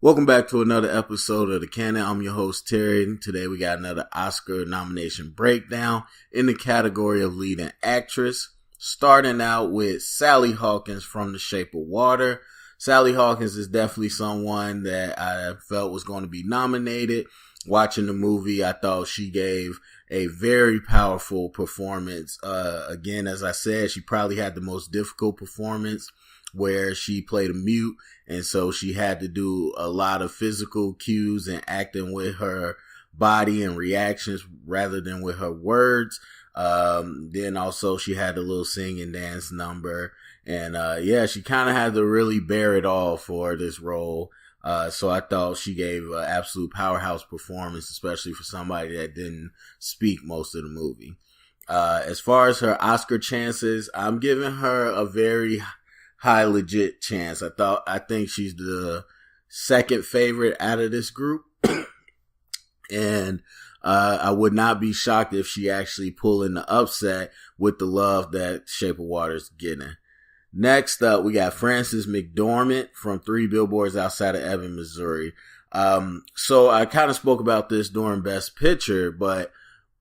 Welcome back to another episode of The Canon. I'm your host, Terry. Today we got another Oscar nomination breakdown in the category of leading actress. Starting out with Sally Hawkins from The Shape of Water. Sally Hawkins is definitely someone that I felt was going to be nominated. Watching the movie, I thought she gave a very powerful performance. Again, as I said, she probably had the most difficult performance where she played a mute, and so she had to do a lot of physical cues and acting with her body and reactions rather than with her words. Then also she had a little sing and dance number, and she kind of had to really bear it all for this role. So I thought she gave an absolute powerhouse performance, especially for somebody that didn't speak most of the movie. As far as her Oscar chances, I'm giving her a very high legit chance. I think she's the second favorite out of this group. And I would not be shocked if she actually pulled in the upset with the love that Shape of Water is getting. Next up, we got Frances McDormand from 3 Billboards Outside of Ebbing, Missouri. So I kind of spoke about this during Best Picture, but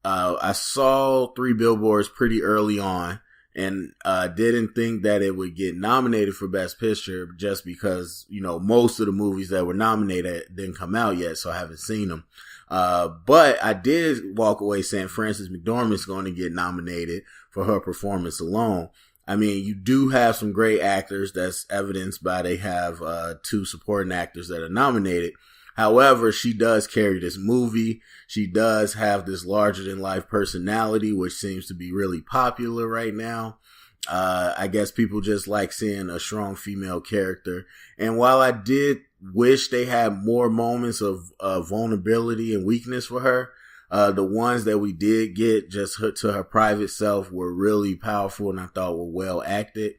I saw 3 Billboards pretty early on, and didn't think that it would get nominated for Best Picture just because, most of the movies that were nominated didn't come out yet, so I haven't seen them. But I did walk away saying Frances McDormand is going to get nominated for her performance alone. I mean, you do have some great actors. That's evidenced by they have 2 supporting actors that are nominated. However, she does carry this movie. She does have this larger-than-life personality, which seems to be really popular right now. I guess people just like seeing a strong female character. And while I did wish they had more moments of vulnerability and weakness for her, the ones that we did get just to her private self were really powerful and I thought were well acted.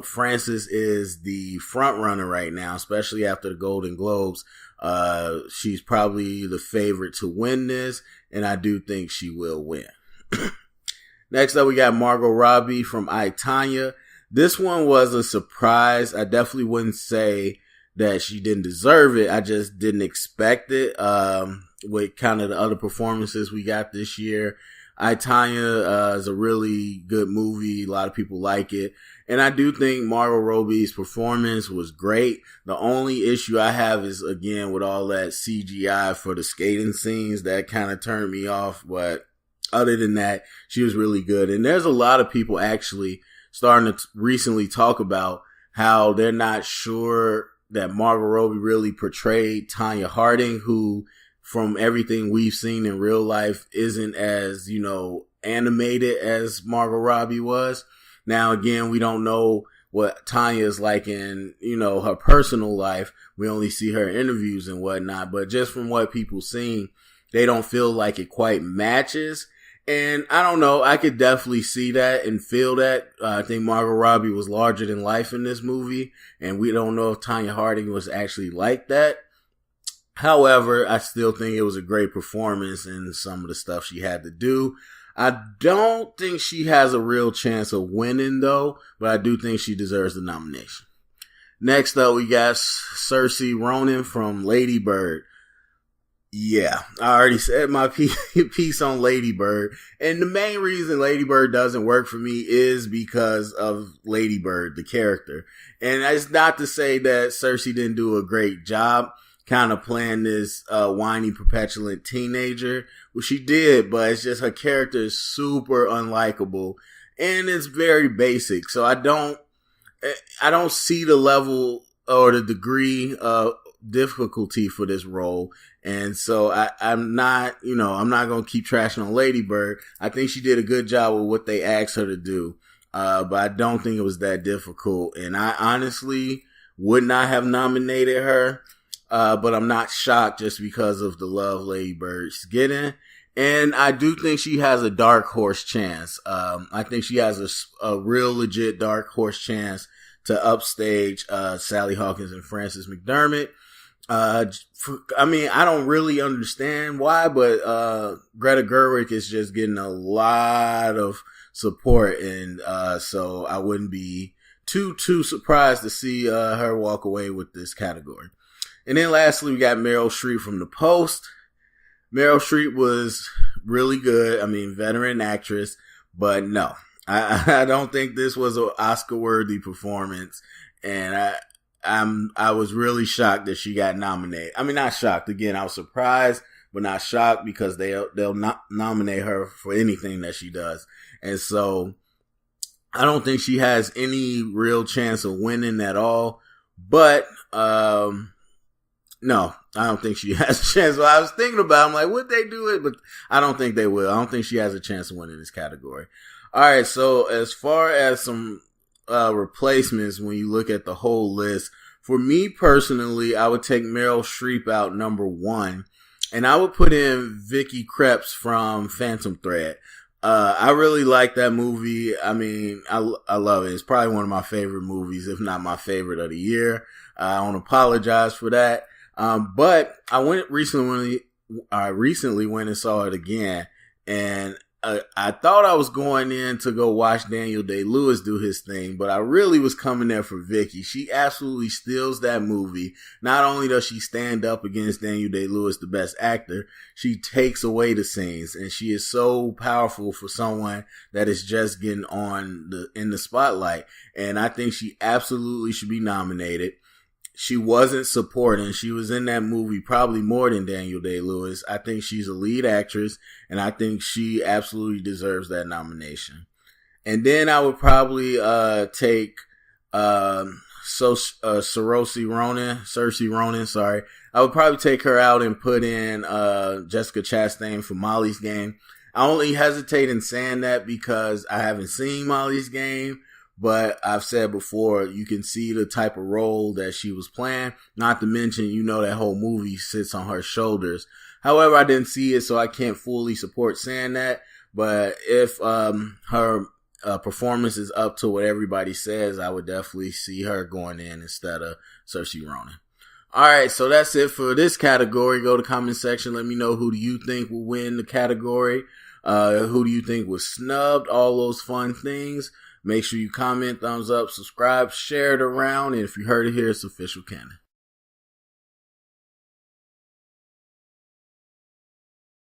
Frances is the front runner right now, especially after the Golden Globes. She's probably the favorite to win this, and I do think she will win. Next up, we got Margot Robbie from I, Tonya. This one was a surprise. I definitely wouldn't say that she didn't deserve it. I just didn't expect it. With kind of the other performances we got this year. I, Tonya is a really good movie. A lot of people like it. And I do think Margot Robbie's performance was great. The only issue I have is, again, with all that CGI for the skating scenes, that kind of turned me off. But other than that, she was really good. And there's a lot of people actually starting to recently talk about how they're not sure that Margot Robbie really portrayed Tonya Harding, who, from everything we've seen in real life, isn't as, animated as Margot Robbie was. Now, again, we don't know what Tonya is like in, her personal life. We only see her interviews and whatnot, but just from what people seen, they don't feel like it quite matches. And I don't know, I could definitely see that and feel that. I think Margot Robbie was larger than life in this movie, and we don't know if Tonya Harding was actually like that. However, I still think it was a great performance in some of the stuff she had to do. I don't think she has a real chance of winning, though, but I do think she deserves the nomination. Next up, we got Saoirse Ronan from Lady Bird. Yeah, I already said my piece on Lady Bird, and the main reason Lady Bird doesn't work for me is because of Lady Bird, the character. And it's not to say that Saoirse didn't do a great job kind of playing this whiny, petulant teenager. Well, she did, but it's just her character is super unlikable, and it's very basic. So I don't see the level or the degree of difficulty for this role. And so I'm not going to keep trashing on Lady Bird. I think she did a good job with what they asked her to do. But I don't think it was that difficult. And I honestly would not have nominated her. But I'm not shocked just because of the love Lady Bird's getting. And I do think she has a dark horse chance. I think she has a real legit dark horse chance to upstage Sally Hawkins and Frances McDormand. I don't really understand why, but Greta Gerwig is just getting a lot of support, and so I wouldn't be too surprised to see her walk away with this category. And then lastly, we got Meryl Streep from The Post. Meryl Streep was really good. I mean, veteran actress, but no, I don't think this was an Oscar-worthy performance. And I was really shocked that she got nominated. I mean, not shocked. Again, I was surprised, but not shocked because they'll not nominate her for anything that she does. And so I don't think she has any real chance of winning at all. But, no, I don't think she has a chance. Well, I was thinking about it. I'm like, would they do it? But I don't think they will. I don't think she has a chance of winning this category. All right. So as far as some replacements, when you look at the whole list, for me personally, I would take Meryl Streep out number 1. And I would put in Vicky Krieps from Phantom Thread. I really like that movie. I mean, I love it. It's probably one of my favorite movies, if not my favorite of the year. I don't apologize for that. But I recently went and saw it again, and I thought I was going in to go watch Daniel Day-Lewis do his thing, but I really was coming there for Vicky. She absolutely steals that movie. Not only does she stand up against Daniel Day-Lewis, the best actor, she takes away the scenes, and she is so powerful for someone that is just getting in the spotlight. And I think she absolutely should be nominated. She wasn't supporting. She was in that movie probably more than Daniel Day-Lewis. I think she's a lead actress, and I think she absolutely deserves that nomination. And then I would probably take Saoirse Ronan. Sorry, I would probably take her out and put in Jessica Chastain for Molly's Game. I only hesitate in saying that because I haven't seen Molly's Game. But I've said before, you can see the type of role that she was playing. Not to mention, that whole movie sits on her shoulders. However, I didn't see it, so I can't fully support saying that. But if her performance is up to what everybody says, I would definitely see her going in instead of Saoirse Ronan. All right, so that's it for this category. Go to the comment section. Let me know who do you think will win the category. Who do you think was snubbed? All those fun things. Make sure you comment, thumbs up, subscribe, share it around, and if you heard it here, it's official canon.